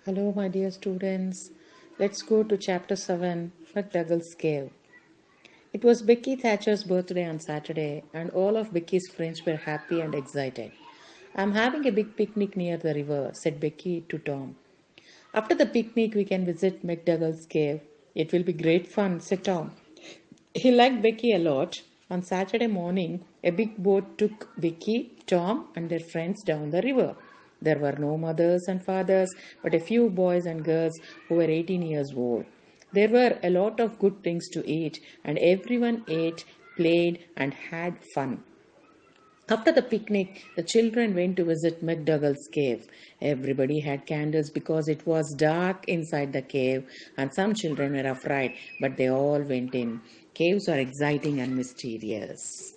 Hello, my dear students. Let's go to chapter 7, McDougall's Cave. It was Becky Thatcher's birthday on Saturday, and all of Becky's friends were happy and excited. I'm having a big picnic near the river, said Becky to Tom. After the picnic, we can visit McDougall's Cave. It will be great fun, said Tom. He liked Becky a lot. On Saturday morning, a big boat took Becky, Tom, and their friends down the river. There were no mothers and fathers, but a few boys and girls who were 18 years old. There were a lot of good things to eat, and everyone ate, played, and had fun. After the picnic, the children went to visit McDougall's cave. Everybody had candles because it was dark inside the cave, and some children were afraid, but they all went in. Caves are exciting and mysterious.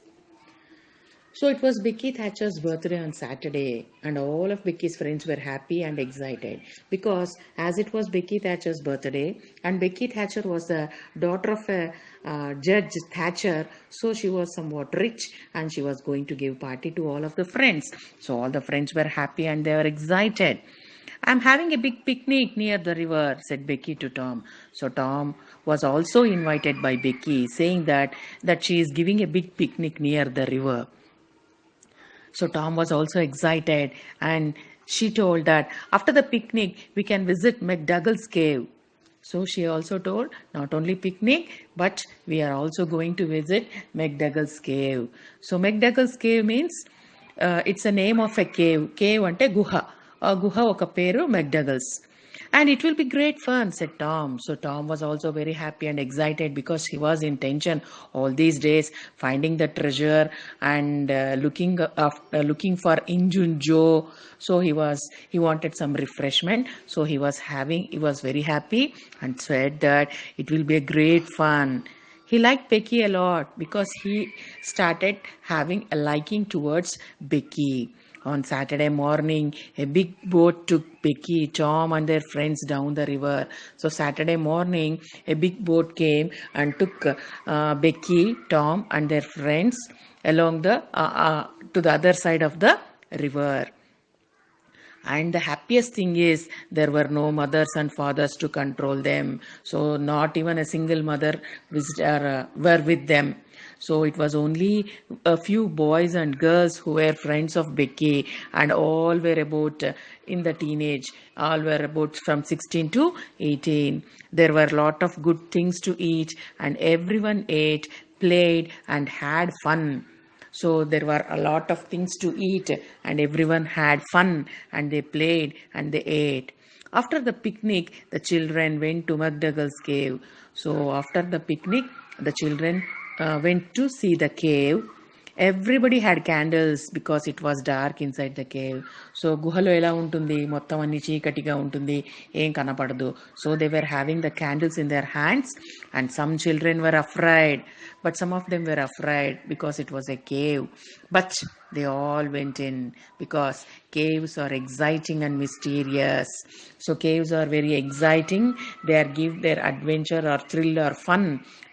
So it was Becky Thatcher's birthday on Saturday, and all of Becky's friends were happy and excited because, as it was Becky Thatcher's birthday, and Becky Thatcher was the daughter of a Judge Thatcher, so she was somewhat rich and she was going to give party to all of the friends. So all the friends were happy and they were excited. I'm having a big picnic near the river, said Becky to Tom. So Tom was also invited by Becky, saying that she is giving a big picnic near the river. So Tom was also excited, and she told that after the picnic we can visit McDougall's cave. So she also told not only picnic but we are also going to visit McDougall's cave. So McDougall's cave means it's a name of a cave. Cave ante guha. A guha oka peru McDougall's. And it will be great fun, said Tom. So Tom was also very happy and excited because he was in tension all these days, finding the treasure and looking for Injun Joe. So he wanted some refreshment. So he was very happy and said that it will be a great fun. He liked Becky a lot because he started having a liking towards Becky. On Saturday morning, a big boat took Becky, Tom, and their friends down the river. So Saturday morning, a big boat came and took Becky, Tom, and their friends along the to the other side of the river. And the happiest thing is there were no mothers and fathers to control them. So not even a single mother were with them. So it was only a few boys and girls who were friends of Becky, and all were about in the teenage. All were about from 16 to 18. There were a lot of good things to eat, and everyone ate, played, and had fun. So there were a lot of things to eat, and everyone had fun, and they played and they ate. After the picnic, the children went to McDougall's cave. So after the picnic, the children went to see the cave. Everybody had candles because it was dark inside the cave. So గుహలో ఎలా ఉంటుంది, మొత్తం అన్ని చీకటిగా ఉంటుంది, ఏం కనపడదు. So they were having the candles in their hands, and some children were afraid, but some of them were afraid because it was a cave. But they all went in because caves are exciting and mysterious. So caves are very exciting. They are give their adventure or thrill or fun,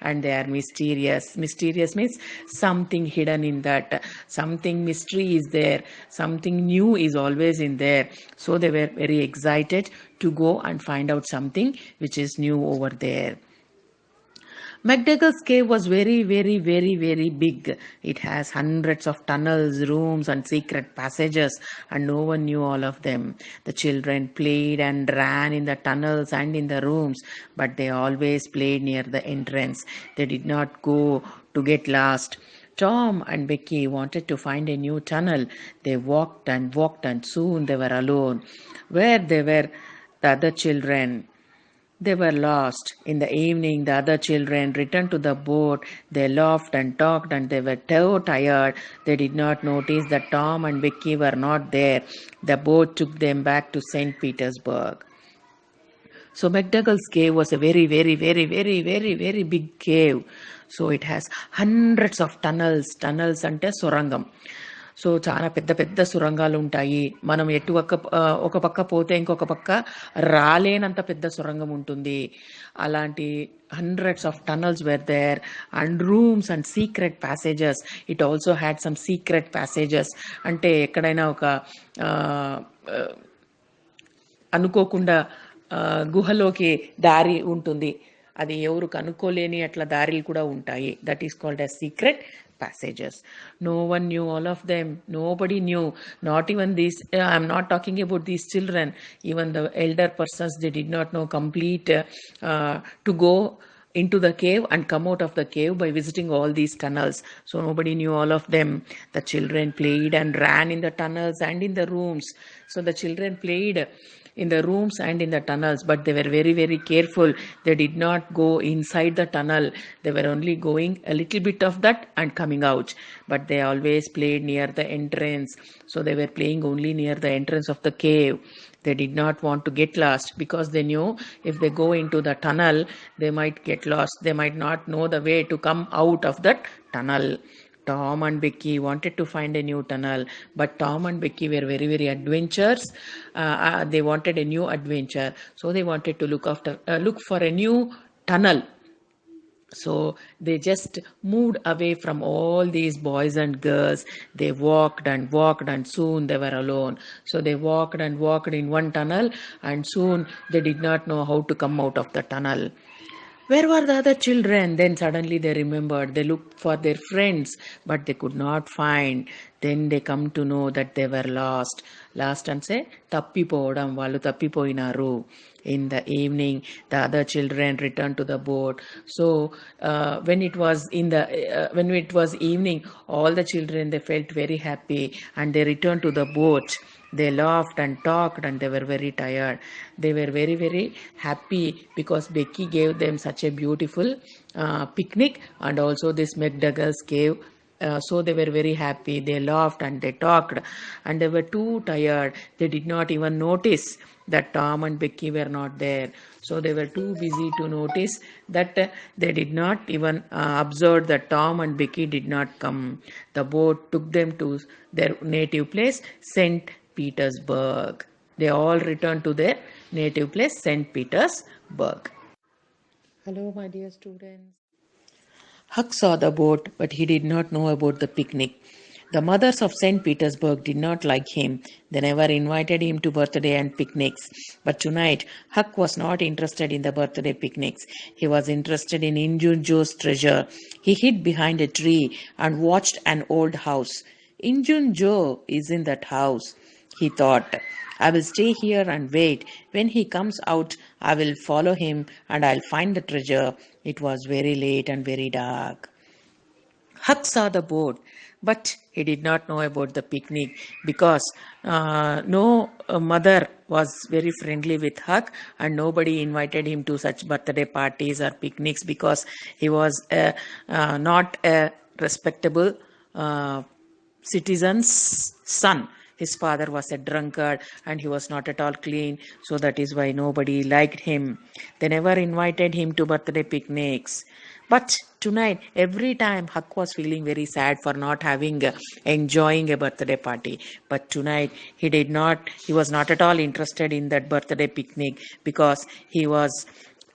and they are mysterious. Mysterious means something hidden in that, something mystery is there, something new is always in there. So they were very excited to go and find out something which is new over there. McDougall's cave was very, very, very, very big. It has hundreds of tunnels, rooms, and secret passages, and no one knew all of them. The children played and ran in the tunnels and in the rooms, but they always played near the entrance. They did not go to get lost. Tom and Becky wanted to find a new tunnel. They walked, and soon they were alone. Where they were the other children? They were lost. In the evening, the other children returned to the boat. They laughed and talked, and they were so tired. They did not notice that Tom and Becky were not there. The boat took them back to St. Petersburg. So McDougall's cave was a very, very, very, very, very, very big cave. So it has hundreds of tunnels. Tunnels ante sorangam. So చాలా పెద్ద పెద్ద సురంగాలు ఉంటాయి. మనం ఒక పక్క పోతే ఇంకొక పక్క రాలేనంత పెద్ద సొరంగం ఉంటుంది. అలాంటి hundreds of tunnels were there, and rooms and secret passages. It also had some secret passages. అంటే ఎక్కడైనా ఒక అనుకోకుండా గుహలోకి దారి ఉంటుంది. అది ఎవరు కనుక్కోలేని అట్లా దారులు కూడా ఉంటాయి. That is called as secret passages. No one knew, all of them. Nobody knew. Not even these. I'm not talking about these children. Even the elder persons, they did not know complete to go into the cave and come out of the cave by visiting all these tunnels. So nobody knew, all of them. The children played and ran in the tunnels and in the rooms. So the children played in the rooms and in the tunnels, but they were very, very careful. They did not go inside the tunnel. They were only going a little bit of that and coming out, but they always played near the entrance. So they were playing only near the entrance of the cave. They did not want to get lost, because they knew if they go into the tunnel, they might get lost. They might not know the way to come out of that tunnel. Tom and Becky wanted to find a new tunnel, but Tom and Becky were very, very adventurous. They wanted a new adventure, so they wanted to look for a new tunnel. So they just moved away from all these boys and girls. They walked and walked, and soon they were alone. So they walked and walked in one tunnel, and soon they did not know how to come out of the tunnel. Where were the other children? Then suddenly they remembered. They looked for their friends, but they could not find. Then they come to know that they were lost. Lost and say, tappipoodam, vallu tappipoyinaru. In the evening, the other children returned to the boat. So when it was evening, all the children, they felt very happy, and they returned to the boat. They laughed and talked, and they were very tired. They were very, very happy because Becky gave them such a beautiful picnic, and also this McDougall's cave. So they were very happy. They laughed and they talked, and they were too tired. They did not even notice that Tom and Becky were not there. So they were too busy to notice that they did not even observe that Tom and Becky did not come. The boat took them to their native place, St. Petersburg. They all returned to their native place, St. Petersburg. Hello, my dear students. Huck saw the boat, but he did not know about the picnic. The mothers of St. Petersburg did not like him. They never invited him to birthday and picnics. But tonight, Huck was not interested in the birthday picnics. He was interested in Injun Joe's treasure. He hid behind a tree and watched an old house. Injun Joe is in that house, he thought. I will stay here and wait. When he comes out, I will follow him and I'll find the treasure. It was very late and very dark. Huck saw the boat, but he did not know about the picnic, because no mother was very friendly with Huck, and nobody invited him to such birthday parties or picnics, because he was not a respectable citizen's son. His father was a drunkard and he was not at all clean, so that is why nobody liked him. They never invited him to birthday picnics. But tonight, every time, Huck was feeling very sad for not enjoying a birthday party. But tonight, he was not at all interested in that birthday picnic, because he was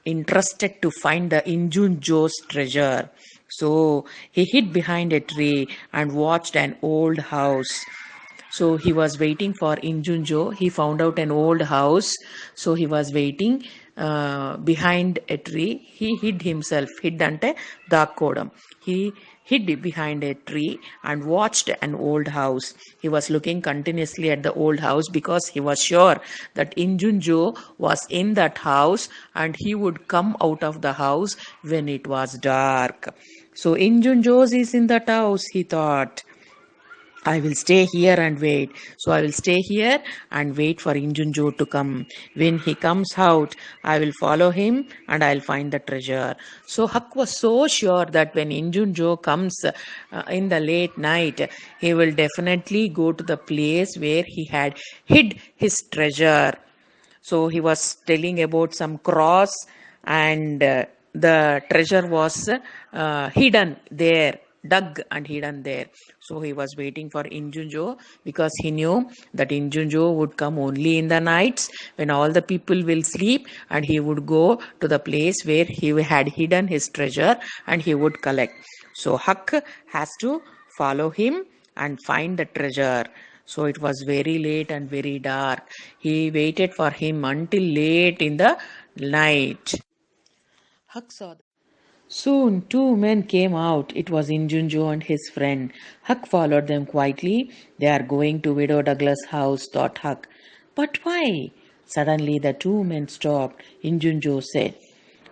interested to find the Injun Joe's treasure. So he hid behind a tree and watched an old house. So he was waiting for Injun Joe. He found out an old house. So he was waiting behind a tree. He hid himself. Hid ante dakkodam. He hid behind a tree and watched an old house. He was looking continuously at the old house, because he was sure that Injun Joe was in that house and he would come out of the house when it was dark. So Injun Joe is in that house, he thought. I will stay here and wait. So I will stay here and wait for Injun Joe to come. When he comes out, I will follow him and I'll find the treasure. So Huck was so sure that when Injun Joe comes in the late night, he will definitely go to the place where he had hid his treasure. So he was telling about some cross, and the treasure was hidden there, dug and hidden there. So he was waiting for Injun Joe, because he knew that Injun Joe would come only in the nights when all the people will sleep, and he would go to the place where he had hidden his treasure and he would collect. So Huck has to follow him and find the treasure. So it was very late and very dark. He waited for him until late in the night. Huck saw. Soon two men came out. It was Injunjo and his friend. Huck followed them quietly. They are going to Widow Douglas' house, thought Huck. But why? Suddenly the two men stopped. Injunjo said,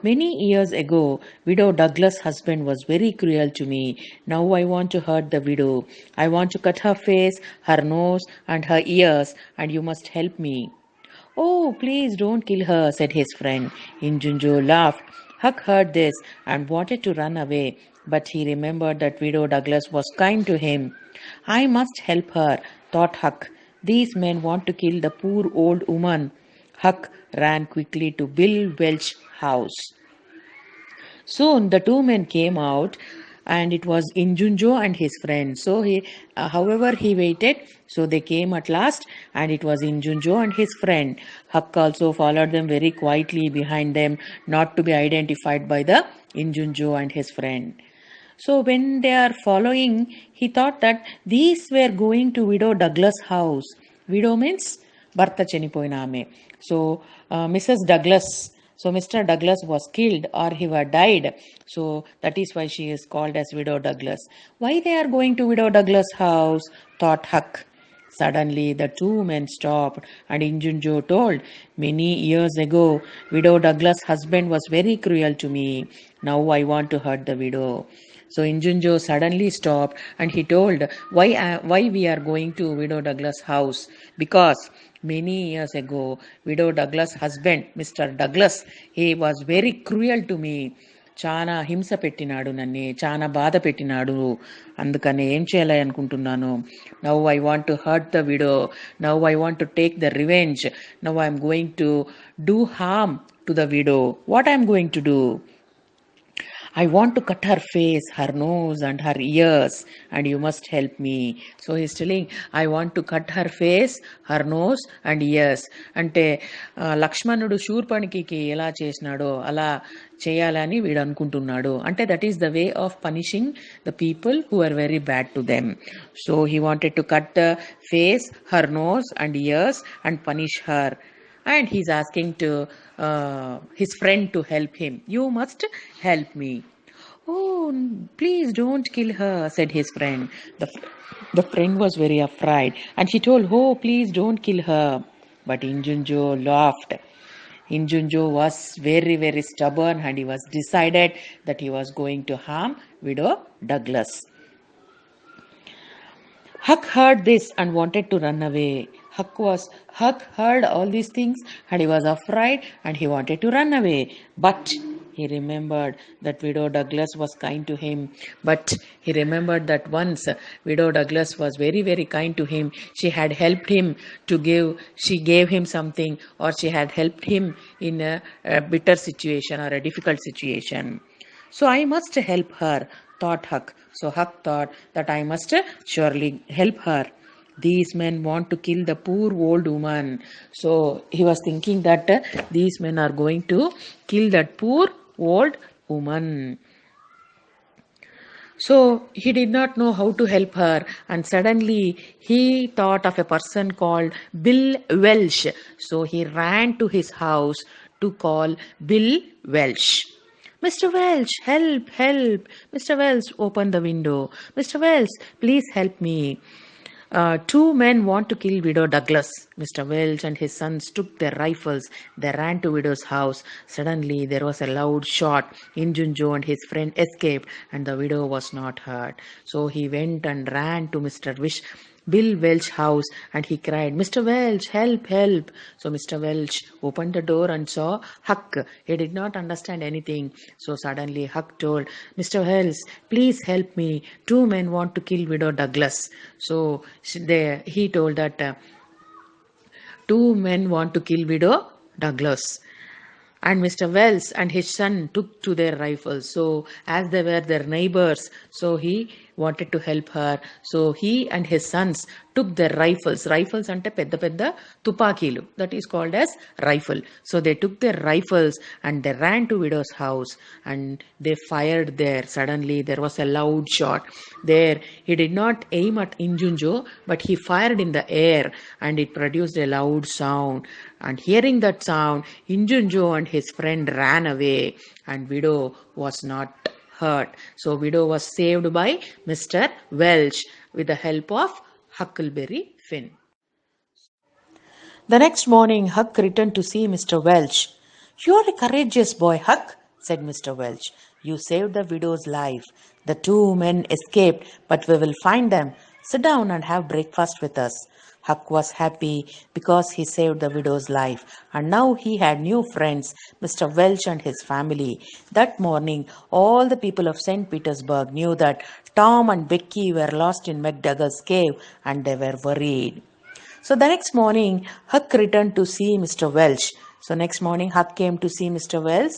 Many years ago, Widow Douglas' husband was very cruel to me. Now I want to hurt the widow. I want to cut her face, her nose, and her ears, and you must help me. Oh, please don't kill her, said his friend. Injunjo laughed. Huck heard this and wanted to run away, but he remembered that Widow Douglas was kind to him. I must help her, thought Huck. These men want to kill the poor old woman. Huck ran quickly to Bill Welch's house. Soon the two men came out, and it was Injunjo and his friend. So however, he waited. So they came at last, and it was Injunjo and his friend. Huck also followed them very quietly behind them, not to be identified by the Injunjo and his friend. So when they are following, he thought that these were going to Widow Douglas' house. Widow means భర్త చనిపోయిన ఆమె. So Mrs. Douglas. So Mr. Douglas was killed or he was died. So that is why she is called as Widow Douglas. Why they are going to Widow Douglas' house? Thought Huck. Suddenly the two men stopped and Injunjo told, Many years ago, Widow Douglas' husband was very cruel to me. Now I want to hurt the widow. So Injunjo suddenly stopped and he told, why we are going to Widow Douglas' house? Because many years ago, Widow Douglas' husband, Mr. Douglas, he was very cruel to me. చాలా హింస పెట్టినాడు నన్ను, చాలా బాధ పెట్టినాడు. అందుకని ఏం చేయాలి అనుకుంటున్నాను. Now I want to hurt the widow. Now I want to take the revenge. Now I'm going to do harm to the widow. What I'm going to do? I want to cut her face, her nose, and her ears, and you must help me. So he's telling, I want to cut her face, her nose, and ears. అంటే లక్ష్మణుడు శూర్పణికి ఎలా చేసినాడో అలా చేయాలని వీడు అనుకుంటున్నాడు. అంటే that is the way of punishing the people who are very bad to them. So he wanted to cut the face, her nose, and ears, and punish her. And he's asking to his friend to help him. You must help me. Oh, please don't kill her, said his friend. The friend was very afraid and she told, Oh, please don't kill her. But Injunjo laughed. Injunjo was very, very stubborn and he was decided that he was going to harm Widow Douglas. Huck heard this and wanted to run away. Huck heard all these things and he was afraid and he wanted to run away. But he remembered that Widow Douglas was kind to him. But he remembered that once Widow Douglas was very, very kind to him. She had helped him she gave him something, or she had helped him in a bitter situation or a difficult situation. So I must help her, thought Huck. So Huck thought that I must surely help her. These men want to kill the poor old woman. So he was thinking that these men are going to kill that poor old woman. So he did not know how to help her, and suddenly he thought of a person called Bill Welch. So he ran to his house to call Bill Welch. Mr. Welch, help, help. Mr. Welch, open the window. Mr. Welch, please help me. Two men want to kill Widow Douglas. Mr. Welch and his sons took their rifles. They ran to Widow's house. Suddenly there was a loud shot. Injunjo and his friend escaped and the widow was not hurt. So he went and ran to Bill Welch's house and he cried, Mr. Welch, help, help. So Mr. Welch opened the door and saw Huck. He did not understand anything. So suddenly Huck told, Mr. Welch, please help me. Two men want to kill Widow Douglas. So he told that two men want to kill Widow Douglas. And Mr. Wells and his son took to their rifles. So as they were their neighbors, so he wanted to help her. So he and his sons took their rifles. Rifles ante pedda pedda tupakilu. That is called as rifle. So they took their rifles and they ran to widow's house and they fired there. Suddenly there was a loud shot. There he did not aim at Injunjo, but he fired in the air and it produced a loud sound. And hearing that sound, Injunjo and his friend ran away and widow was not hurt. So widow was saved by Mr. Welch with the help of Huckleberry Finn. The next morning, Huck returned to see Mr. Welch. "You are a courageous boy, Huck," said Mr. Welch. "You saved the widow's life. The two men escaped, but we will find them. Sit down and have breakfast with us." Huck was happy because he saved the widow's life, and now he had new friends, Mr. Welch and his family. That morning, all the people of St. Petersburg knew that Tom and Becky were lost in McDougall's cave, and they were worried. So the next morning, Huck returned to see Mr. Welch. So next morning, Huck came to see Mr. Welch,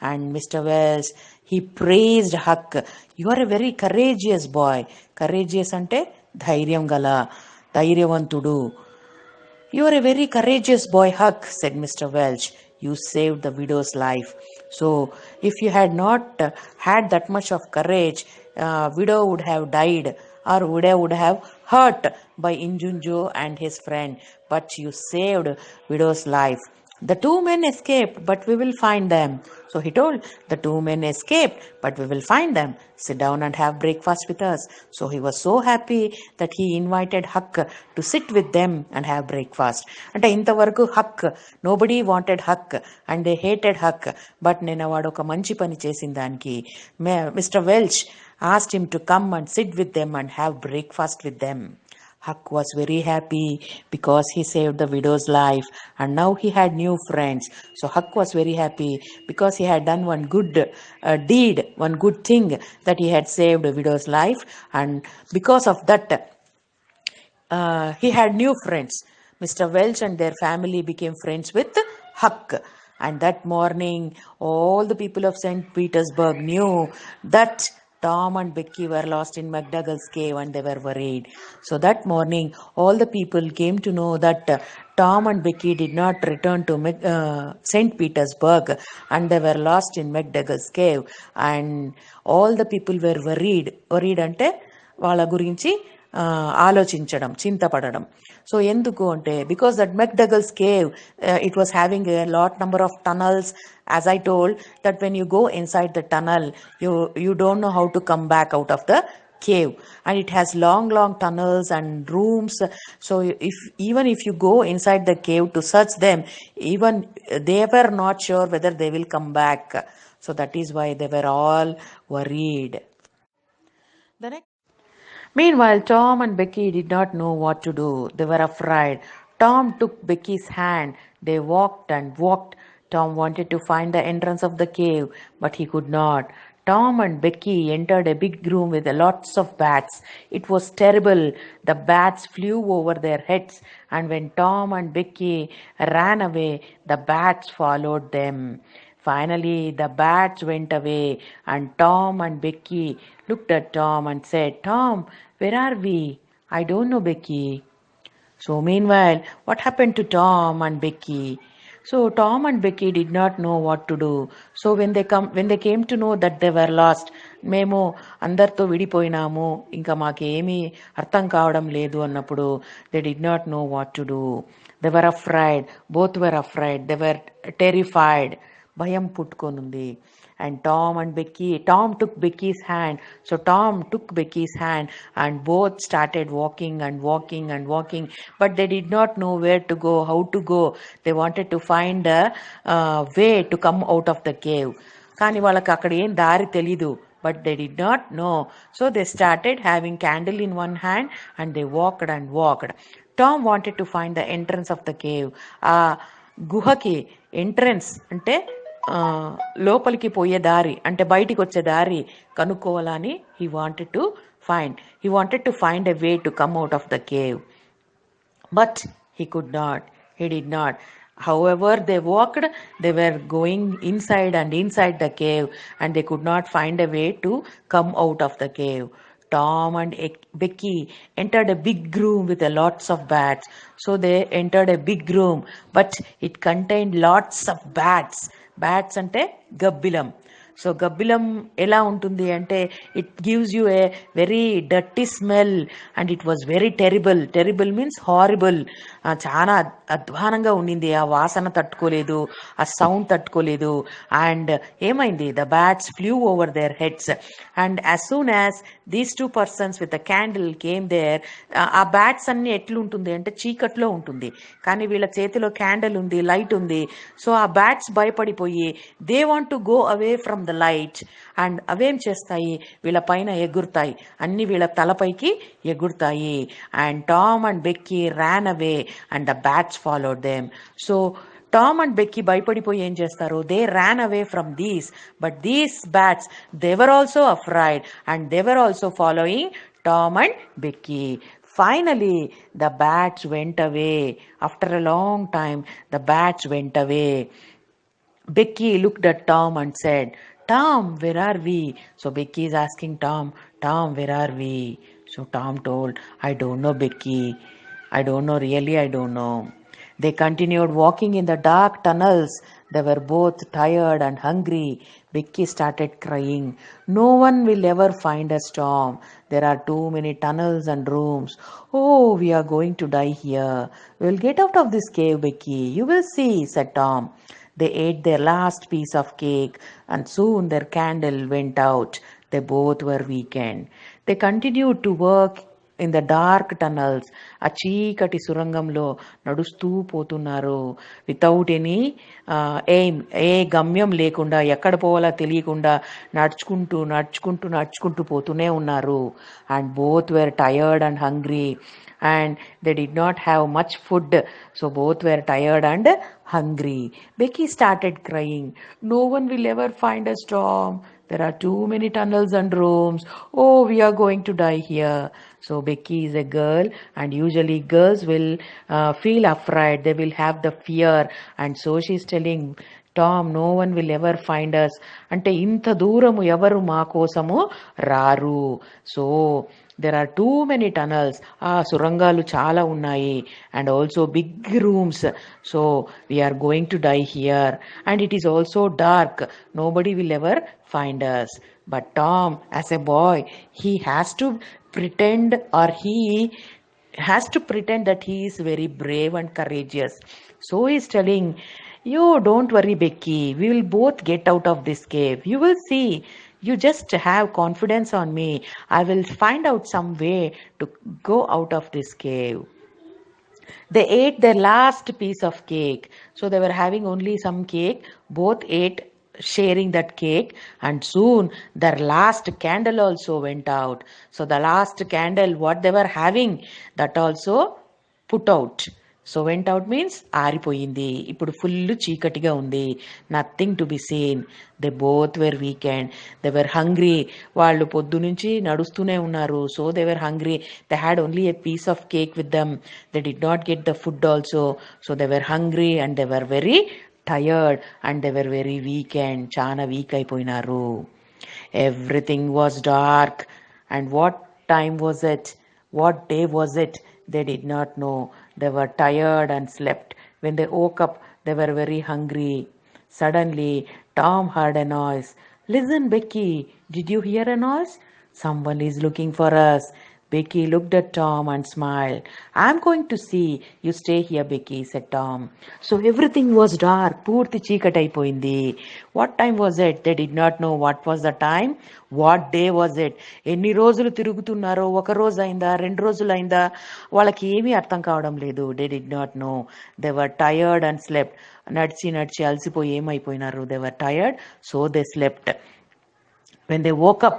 and Mr. Welch, he praised Huck. "You are a very courageous boy." Courageous ante dhairyam gala, dhairyavantudu. "You are a very courageous boy, Huck," said Mr. Welch. "You saved the widow's life. So if you had not had that much of courage, widow would have died, or widow would have hurt by Injunjo and his friend, but you saved widow's life. The two men escaped, but we will find them." So he told, "The two men escaped, but we will find them. Sit down and have breakfast with us." So he was so happy that he invited Huck to sit with them and have breakfast. అంటే ఇంతవరకు Huck, nobody wanted Huck and they hated Huck. But నిన్న వాడు ఒక మంచి పని చేసిన దానికి Mr. Welch asked him to come and sit with them and have breakfast with them. Huck was very happy because he saved the widow's life and now he had new friends. So Huck was very happy because he had done one good deed, one good thing, that he had saved a widow's life, and because of that he had new friends. Mr. Welch and their family became friends with Huck. And that morning, all the people of St. Petersburg knew that Tom and Becky were lost in McDougall's cave and they were worried. So that morning, all the people came to know that Tom and Becky did not return to St. Petersburg and they were lost in McDougall's cave. And all the people were worried. Worried ante వాళ్ళ గురించి ఆలోచించడం, చింతపడడం. So ఎందుకు అంటే because that McDougall's cave, it was having a lot number of tunnels. As I told, that when you go inside the tunnel, you don't know how to come back out of the cave, and it has long tunnels and rooms. So even if you go inside the cave to search them, even they were not sure whether they will come back. So that is why they were all worried. Meanwhile, Tom and Becky did not know what to do. They were afraid. Tom took Becky's hand. They walked and walked. Tom wanted to find the entrance of the cave, but he could not. Tom and Becky entered a big room with lots of bats. It was terrible. The bats flew over their heads, and when Tom and Becky ran away, the bats followed them. Finally, the bats went away, and Tom and Becky looked at Tom and said, "Tom, where are we?" "I don't know, Becky." So meanwhile, what happened to Tom and Becky? So Tom and Becky did not know what to do. So when they came to know that they were lost, మేము అందరితో విడిపోయినాము, ఇంకా మాకేమీ అర్థం కావడం లేదు అన్నప్పుడు, they did not know what to do. They were afraid. Both were afraid. They were terrified. భయం పుట్టుకొనుంది. And Tom took Becky's hand. So Tom took Becky's hand and both started walking and walking and walking. But they did not know where to go, how to go. They wanted to find a way to come out of the cave. కానీ వాళ్ళకి అక్కడ ఏం దారి తెలీదు. But they did not know. So they started having candle in one hand and they walked and walked. Tom wanted to find the entrance of the cave. గుహకి entrance అంటే లోపలికి పోయే దారి, అంటే బయటికి వచ్చే దారి కనుక్కోవాలని he wanted to find a way to come out of the cave, but he could not. He did not. However they walked, they were going inside and inside the cave, and they could not find a way to come out of the cave. Tom and Becky entered a big room with a lots of bats. So they entered a big room, but it contained lots of bats. Bats ante gabbilam. So గబ్బిలం ఎలా ఉంటుంది అంటే it gives you a very dirty smell and it was very terrible. Terrible means horrible. చాలా అధ్వానంగా ఉండింది. ఆ వాసన తట్టుకోలేదు, ఆ సౌండ్ తట్టుకోలేదు. అండ్ ఏమైంది, the bats flew over their heads. And as soon as these two persons with a candle came there, ఆ బ్యాట్స్ అన్ని ఎట్లుంటుంది అంటే చీకట్లో ఉంటుంది, కానీ వీళ్ళ చేతిలో క్యాండిల్ ఉంది, లైట్ ఉంది. సో ఆ బ్యాట్స్ భయపడిపోయి they want to go away from the light. And అవేం చేస్తాయి, వీళ్ళ పైన ఎగురుతాయి, అన్ని వీళ్ళ తలపైకి ఎగురుతాయి. And Tom and Becky ran away and the bats followed them. So Tom and Becky భయపడిపోయి ఏం చేస్తారు, they ran away from these, but these bats they were also afraid and they were also following Tom and Becky. Finally, the bats went away. After a long time, the bats went away. Becky looked at Tom and said, Tom, where are we? So Becky is asking Tom, Tom, where are we? So Tom told, I don't know, Becky. I don't know, really, I don't know. They continued walking in the dark tunnels. They were both tired and hungry. Becky started crying. No one will ever find us, Tom. There are too many tunnels and rooms. Oh, we are going to die here. We'll get out of this cave, Becky. You will see, said Tom. They ate their last piece of cake and soon their candle went out. They both were weakened. They continued to work in the dark tunnels. ఆ చీకటి సురంగంలో నడుస్తూ పోతున్నారు. Without any ఏ గమ్యం లేకుండా, ఎక్కడ పోవాలో తెలియకుండా నడుచుకుంటూ నడుచుకుంటూ నడుచుకుంటూ పోతూనే ఉన్నారు. And both wear tired and hungry and they did not have much food, so both were tired and hungry. Becky started crying. No one will ever find us, Tom. There are too many tunnels and rooms. Oh, we are going to die here. So Becky is a girl, and usually girls will feel afraid. They will have the fear, and so she is telling Tom, no one will ever find us. అంటే ఇంత దూరము ఎవరు మా కోసము రారు. So there are too many tunnels. ఆ సురంగాలు చాలా ఉన్నాయి. And also big rooms. So we are going to die here. And it is also dark. Nobody will ever find us. But Tom, as a boy, he has to pretend, or he has to pretend that he is very brave and courageous. So he is telling, you don't worry, Becky. We will both get out of this cave. You will see. You just have confidence on me. I will find out some way to go out of this cave. They ate their last piece of cake. So they were having only some cake. Both ate, sharing that cake, and soon their last candle also went out. So the last candle what they were having, that also put out. So went out means ఆరిపోయింది. ఇప్పుడు full చీకటిగా ఉంది. Nothing to be seen. They both were weakened. They were hungry. వాళ్ళు పొద్దు నుంచి నడుస్తూనే ఉన్నారు. So they were hungry. They had only a piece of cake with them. They did not get the food also. So they were hungry and they were very tired and they were very weakened. చాలా weak అయిపోయినారు. Everything was dark. And what time was it? What day was it? They did not know. They were tired and slept. When they woke up, they were very hungry. Suddenly, Tom heard a noise. Listen, Becky, did you hear a noise? Someone is looking for us. Becky looked at Tom and smiled. I'm going to see. You stay here, Becky, said Tom. So everything was dark. పూర్తి చీకటి అయిపోయింది. What time was it? They did not know what was the time. What day was it? ఎన్ని రోజులు తిరుగుతున్నారో, ఒక రోజు అయిందా, 2 రోజులు అయిందా, వాళ్ళకి ఏమీ అర్థం కావడం లేదు. They did not know. They were tired and slept. నడిచి నడిచి అలసిపోయి ఏమైపోయినారు. They were tired, so they slept. When they woke up,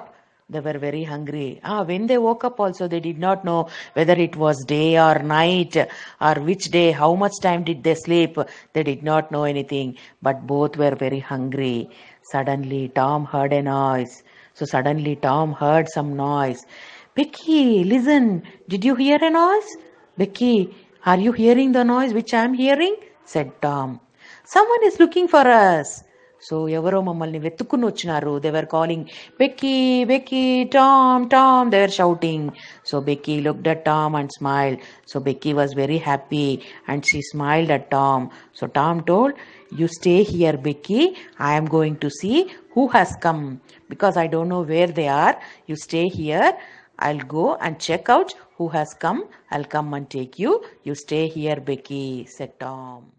they were very hungry. When they woke up also, they did not know whether it was day or night or which day, how much time did they sleep. They did not know anything, but both were very hungry. Suddenly, Tom heard a noise. So suddenly, Tom heard some noise. Becky, listen, did you hear a noise? Becky, are you hearing the noise which I am hearing? Said Tom. Someone is looking for us. So ఎవరో మమ్మల్ని వెతుక్కుని వచ్చినారు. They were calling, Becky Becky, Tom Tom, they were shouting. So Becky looked at Tom and smiled. So Becky was very happy and she smiled at Tom. So Tom told, you stay here, Becky. I am going to see who has come because I don't know where they are. You stay here. I'll go and check out who has come. I'll come and take you. You stay here, Becky, said Tom.